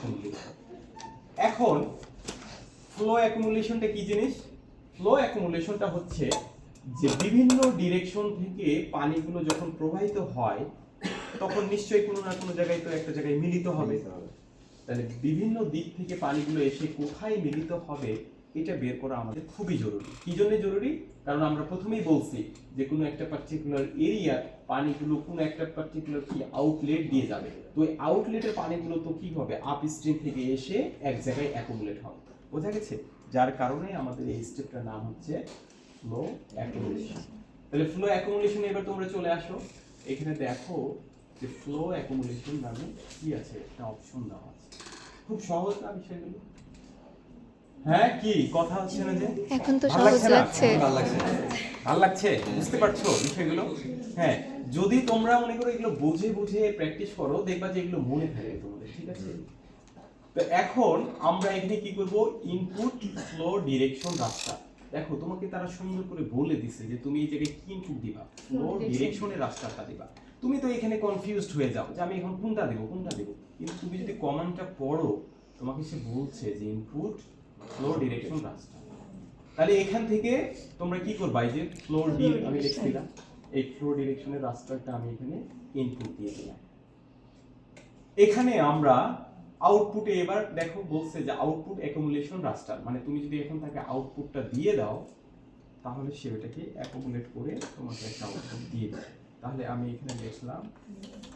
Accumulation. এখন flow অ্যাকুমুলেশনটা কি জিনিস? ফ্লো অ্যাকুমুলেশনটা হচ্ছে যে বিভিন্ন ডিরেকশন থেকে পানিগুলো যখন প্রবাহিত হয় তখন নিশ্চয়ই কোনো না কোনো জায়গায় তো একটা জায়গায় মিলিত হবে। তাহলে বিভিন্ন দিক থেকে পানিগুলো এসে কোথায় মিলিত হবে এটা বের করা আমাদের খুবই জরুরি। কি জন্য জরুরি? কারণ আমরা প্রথমেই বলছি যে কোনো একটা পার্টিকুলার এরিয়া পানিগুলো কোনো একটা পার্টিকুলার কি আউটলেট দিয়ে যাবে, তো এই আউটলেটের পানিগুলো তো কি হবে, আপ স্ট্রিম থেকে এসে এক জায়গায় অ্যাকুমুলেট হবে। বোঝা গেছে? যার কারণে আমাদের এই স্টেপটার নাম হচ্ছে ফ্লো অ্যাকুমুলেশন। তাহলে ফ্লো অ্যাকুমুলেশনে এবার তোমরা চলে আসো, এখানে দেখো যে ফ্লো অ্যাকুমুলেশন নামে কি আছে, একটা অপশন দেওয়া আছে। খুব সহজ না বিষয়গুলো? হ্যাঁ, কি কথা হচ্ছে না যে? এখন তো ভালো সহজ লাগছে না? লাগছে। ভালো লাগছে? বুঝতে পারছো বিষয়গুলো? হ্যাঁ, যদি তোমরা মনে করো এগুলো বুঝে বুঝে প্র্যাকটিস করো, দেখবা যে এগুলো মনে থাকে তোমাদের, ঠিক আছে? তো এখন আমরা এখানে কি করব, ইনপুট ফ্লো ডিরেকশন রাস্তা। দেখো তোমাকে তারা সুন্দর করে বলে দিছে যে তুমি এই জায়গায় কি ইনপুট দিবা, ফ্লো ডিরেকশনের রাস্তাটা দিবা। তুমি তো এখানে কনফিউজড হয়ে যাও যে আমি এখন কোনটা দেব কোনটা দেব, কিন্তু তুমি যদি কমান্ডটা পড়ো তোমাকে সে বলছে যে ইনপুট ফ্লো ডিরেকশন রাস্তা। তাহলে এখান থেকে তোমরা কি করবা, এই যে ফ্লো ডি আমি লিখছিলাম, এই ফ্লো ডিরেকশনের রাস্তাটা আমি এখানে ইনপুট দিয়ে দিলাম। এখানে আমরা আউটপুটে এবার দেখো বলছে যে আউটপুট অ্যাকুমুলেশন রাস্টার, মানে তুমি যদি এখন তাকে আউটপুটটা দিয়ে দাও তাহলে সে ওটাকে অ্যাকুমুলেট করে তোমাকে একটা আউটপুট দিয়ে দেবে। তাহলে আমি এখানে লিখলাম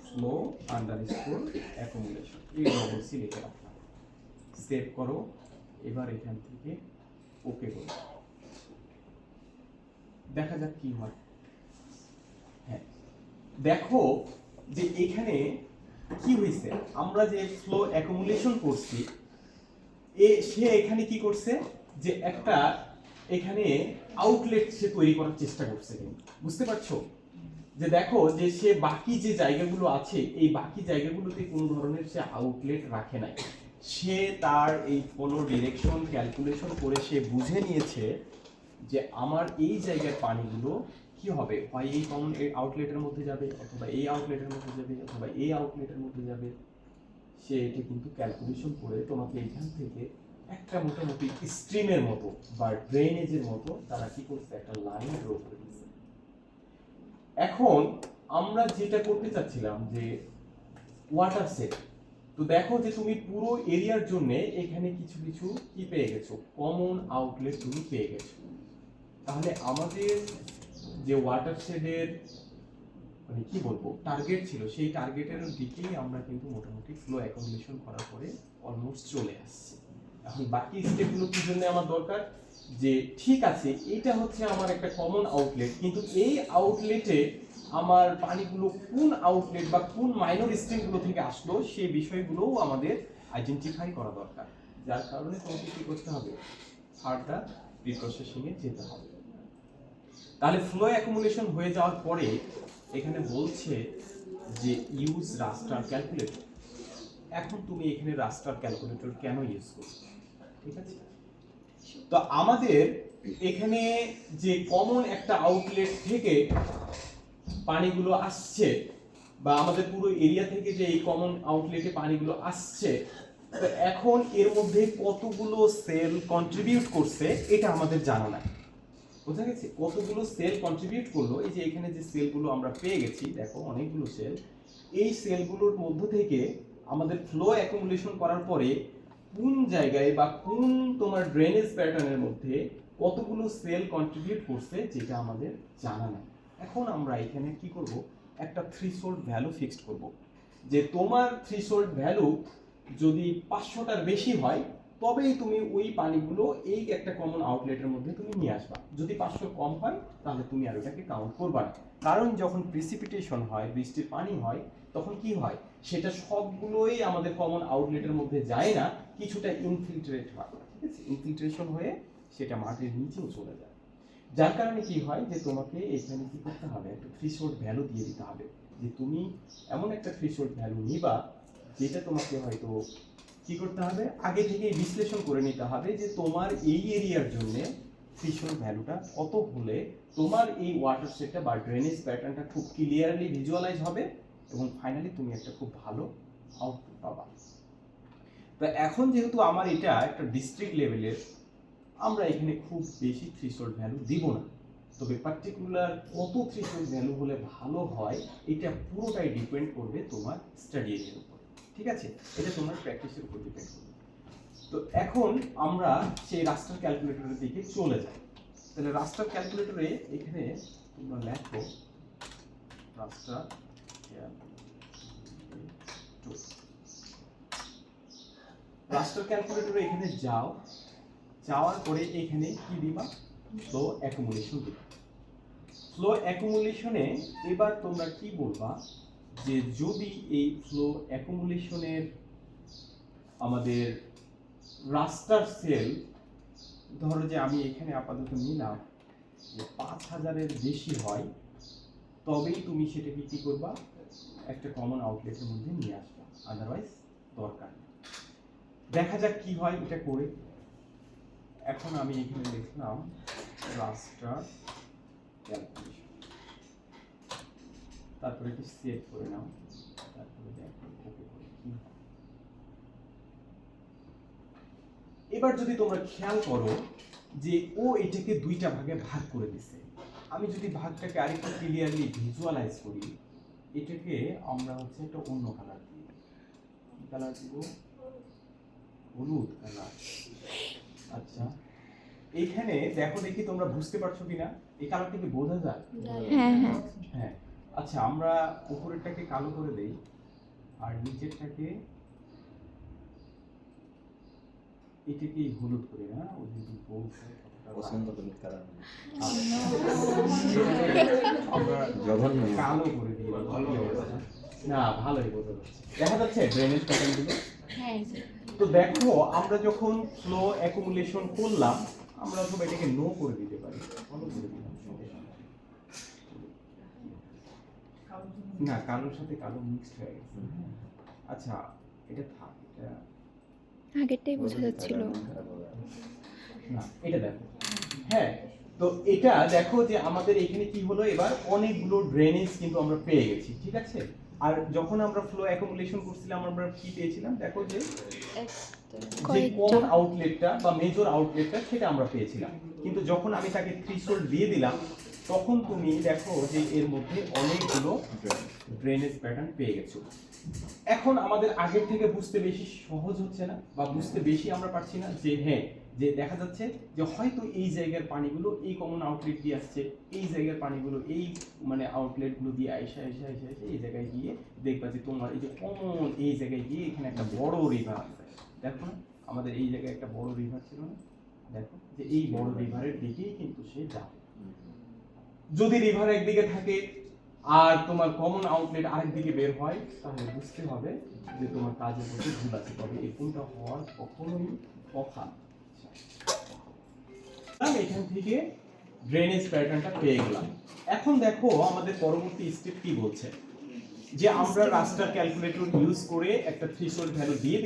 ফ্লো আন্ডারস্কোর অ্যাকুমুলেশন, এই ডবল সি লিখে রাখলাম, সেভ করো। এবার এখান থেকে ওকে করো, দেখা যাক কি হয়। হ্যাঁ, দেখো যে এখানে কি হয়েছে, আমরা যে ফ্লো অ্যাকুমুলেশন করছি সে এখানে কি করছে যে একটা এখানে আউটলেট সে তৈরি করার চেষ্টা করছে। বুঝতে পারছো যে দেখো যে সে বাকি যে জায়গাগুলো আছে এই বাকি জায়গাগুলোতে কোনো ধরনের সে আউটলেট রাখে নাই। সে তার এই ফ্লো ডিরেকশন ক্যালকুলেশন করে সে বুঝে নিয়েছে যে আমার এই জায়গার পানিগুলো কি হবে, হয় এই কমন আউটলেটের মধ্যে যাবে, অথবা এই আউটলেটের মধ্যে যাবে, অথবা এই আউটলেটের মধ্যে যাবে। সে এটি কিন্তু ক্যালকুলেশন করে তোমাকে এখান থেকে একটা মোটামুটি স্ট্রিমের মতো বা ড্রেনেজের মতো তারা কি করছে, একটা লাইন ড্র করে দিয়েছে। এখন আমরা যেটা করতে চাচ্ছিলাম যে ওয়াটার সেট, তো দেখো যে তুমি পুরো এরিয়ার জন্য এখানে কিছু কিছু কি পেয়ে গেছো, কমন আউটলেট তুমি পেয়ে গেছো। তাহলে আমাদের যে ওয়াটার শেডের মানে কি বলবো টার্গেট ছিল, সেই টার্গেটের দিকেই আমরা কিন্তু মোটামুটি ফ্লো অ্যাকুমুলেশন করার পরে অলমোস্ট চলে আসছি। এখন বাকি স্টেপগুলো কি জন্য আমার দরকার, যে ঠিক আছে এইটা হচ্ছে আমার একটা কমন আউটলেট, কিন্তু এই আউটলেটে আমার পানিগুলো কোন আউটলেট বা কোন মাইনর স্ট্রিমগুলো থেকে আসলো সেই বিষয়গুলোও আমাদের আইডেন্টিফাই করা দরকার। যার কারণে তোমাকে কি করতে হবে, ফার্দার প্রিপ্রসেসিং এ যেতে হবে। তাহলে ফ্লো অ্যাকুমুলেশন হয়ে যাওয়ার পরে এখানে বলছে যে ইউজ রাস্টার ক্যালকুলেটর। এখন তুমি এখানে রাস্টার ক্যালকুলেটর কেন ইউজ করছো, ঠিক আছে? তো আমাদের এখানে যে কমন একটা আউটলেট থেকে পানিগুলো আসছে বা আমাদের পুরো এরিয়া থেকে যে এই কমন আউটলেটে পানিগুলো আসছে, তো এখন এর মধ্যে কতগুলো সেল কন্ট্রিবিউট করছে এটা আমাদের জানা নাই। বোঝা গেছে? কতগুলো সেল কন্ট্রিবিউট করলো, এই যে এখানে যে সেলগুলো আমরা পেয়ে গেছি দেখো অনেকগুলো সেল, এই সেলগুলোর মধ্য থেকে আমাদের ফ্লো অ্যাকুমুলেশন করার পরে কোন জায়গায় বা কোন তোমার ড্রেনেজ প্যাটার্নের মধ্যে কতগুলো সেল কন্ট্রিবিউট করছে যেটা আমাদের জানা নাই। এখন আমরা এখানে কি করব, একটা থ্রেশহোল্ড ভ্যালু ফিক্সড করব, যে তোমার থ্রেশহোল্ড ভ্যালু যদি 500টার বেশি হয় তবেই তুমি ওই পানিগুলো এই একটা কমন আউটলেটের মধ্যে তুমি নিয়ে আসবা। যদি 500 কম হয় তাহলে তুমি আর ওটাকে কাউন্ট করবা না। কারণ যখন প্রিসিপিটেশন হয়, বৃষ্টির পানি হয়, তখন কি হয়, সেটা সবগুলোই আমাদের কমন আউটলেটের মধ্যে যায় না, কিছুটা ইনফিল্ট্রেট হয়, ঠিক আছে? ইনফিল্ট্রেশন হয়ে সেটা মাটির নিচেও চলে যায়। যার কারণে কি হয় যে তোমাকে এখানে কি করতে হবে, একটা থ্রেশহোল্ড ভ্যালু দিয়ে দিতে হবে, যে তুমি এমন একটা থ্রেশহোল্ড ভ্যালু নিবা যেটা তোমাকে হয়তো কি করতে হবে, আগে থেকেই বিশ্লেষণ করে নিতে হবে যে তোমার এই এরিয়ার জন্য থ্রেশহোল্ড ভ্যালুটা কত হলে তোমার এই ওয়াটার সেটটা বা ড্রেনেজ প্যাটার্নটা খুব ক্লিয়ারলি ভিজুয়ালাইজ হবে এবং ফাইনালি তুমি একটা খুব ভালো আউটপুট পাবা। তো এখন যেহেতু আমার এটা একটা ডিস্ট্রিক্ট লেভেলের, আমরা এখানে খুব বেশি থ্রেশহোল্ড ভ্যালু দিব না, তবে পার্টিকুলার কত থ্রেশহোল্ড ভ্যালু হলে ভালো হয় এটা পুরোটাই ডিপেন্ড করবে তোমার স্টাডি এর উপর, ঠিক আছে? এটা তোমার প্র্যাকটিসের উপর ডিপেন্ড করবে। তো এখন আমরা সেই রাস্টার ক্যালকুলেটরের দিকে চলে যাই। তাহলে রাস্টার ক্যালকুলেটরে এখানে তোমরা লেখো রাস্টার রাস্টার ক্যালকুলেটরে এখানে যাও, যাওয়ার পরে এখানে কি দিবা, ফ্লো অ্যাকুমুলেশন দিবা। ফ্লো অ্যাকুমুলেশনে এবার তোমরা কি বলবা যে যদি এই ফ্লো অ্যাকুমুলেশনের আমাদের রাস্টার সেল, ধরো যে আমি এখানে আপাতত নিলাম যে 5000-এর বেশি হয়, তবেই তুমি সেটাকে কি করবা, একটা কমন আউটলেটের মধ্যে নিয়ে আসবা, আদারওয়াইজ দরকার নেই। দেখা যাক কি হয় এটা করে। এখন আমি এখানে লিখলাম রাস্টার ক্যালকুলেশন, তারপরে কি সেভ করে নাও, তারপরে দেখো ওকে করে কি হয়। এবার যদি তোমরা খেয়াল করো যে ও এটাকে দুইটা ভাগে ভাগ করে দিছে, আমি যদি ভাগটাকে আরেকটু ক্লিয়ারলি ভিজুয়ালাইজ করি, এটাকে আমরা হচ্ছে একটা অন্য কালার দিই, কি কালার দিব, হলুদ কালার। আচ্ছা এইখানে দেখো দেখি তোমরা বুঝতে পারছো কিনা, এই কালারটা কি বোঝা যায়? হ্যাঁ। আচ্ছা আমরা উপরেরটাকে কালো করে দেই আর নিচেরটাকে এটাকে হলুদ করে, না ও যদি বলছে পছন্দ হলুদ কালার আমরা জঘন্য কালো করে দিই, না ভালোই বোঝা যাচ্ছে, দেখা যাচ্ছে ড্রেনেজ প্যাটার্নগুলো। তো দেখো আমরা যখন ফ্লো অ্যাকুমুলেশন করলাম, আমরা তো এটাকে নো করে দিতে পারি, ভালো করে দিলাম, না কালোর সাথে কালো মিক্সড হয়ে গেছে। আচ্ছা এটা থাক, এটা আগেরটাই বোঝা যাচ্ছিল। না এটা দেখো, হ্যাঁ। তো এটা দেখো যে আমাদের এখানে কি হলো, এবার অনেকগুলো ড্রেনেজ কিন্তু আমরা পেয়ে গেছি, ঠিক আছে? আর যখন আমরা ফ্লো অ্যাকুমুলেশন করছিলাম আমরা কি পেয়েছিলাম, দেখো যে যে কমন আউটলেটটা বা মেজর আউটলেটটা সেটা আমরা পেয়েছিলাম, কিন্তু যখন আমি তাকে থ্রেশহোল্ড দিয়ে দিলাম তখন তুমি দেখো যে এর মধ্যে অনেকগুলো ড্রেনেজ প্যাটার্ন পেয়ে গেছো। এখন আমাদের আগের থেকে বুঝতে বেশি সহজ হচ্ছে না, বা বুঝতে বেশি আমরা পারছি না যে হ্যাঁ, যে দেখা যাচ্ছে যে হয়তো এই জায়গার পানিগুলো এই কমন আউটলেট দিয়ে আসছে, এই জায়গার পানিগুলো এই মানে আউটলেটগুলো দিয়ে আইসা এই জায়গায় গিয়ে দেখবা যে তোমার এই যে কমন এই জায়গায় গিয়ে এখানে একটা বড় রিভার আছে, দেখো না আমাদের এই জায়গায় একটা বড় রিভার ছিল না, দেখো যে এই বড় রিভারের দিকেই কিন্তু সে যাবে। যদি রিভার একদিকে থাকে আর তোমার কমন আউটলেট আরেকদিকে বের হয়, তাহলে বুঝতে হবে যে তোমার কাজের মধ্যে ভুল আছে, তবে এরকমটা হওয়ার কখনোই কথা। আমি এখান থেকে ড্রেনেজ প্যাটার্নটা পেয়ে গেলাম। এখন দেখো আমাদের পরবর্তী স্টেপ কি বলছে, যে আমরা রাস্টার ক্যালকুলেটর ইউজ করে একটা থ্রেশহোল্ড ভ্যালু দিয়ে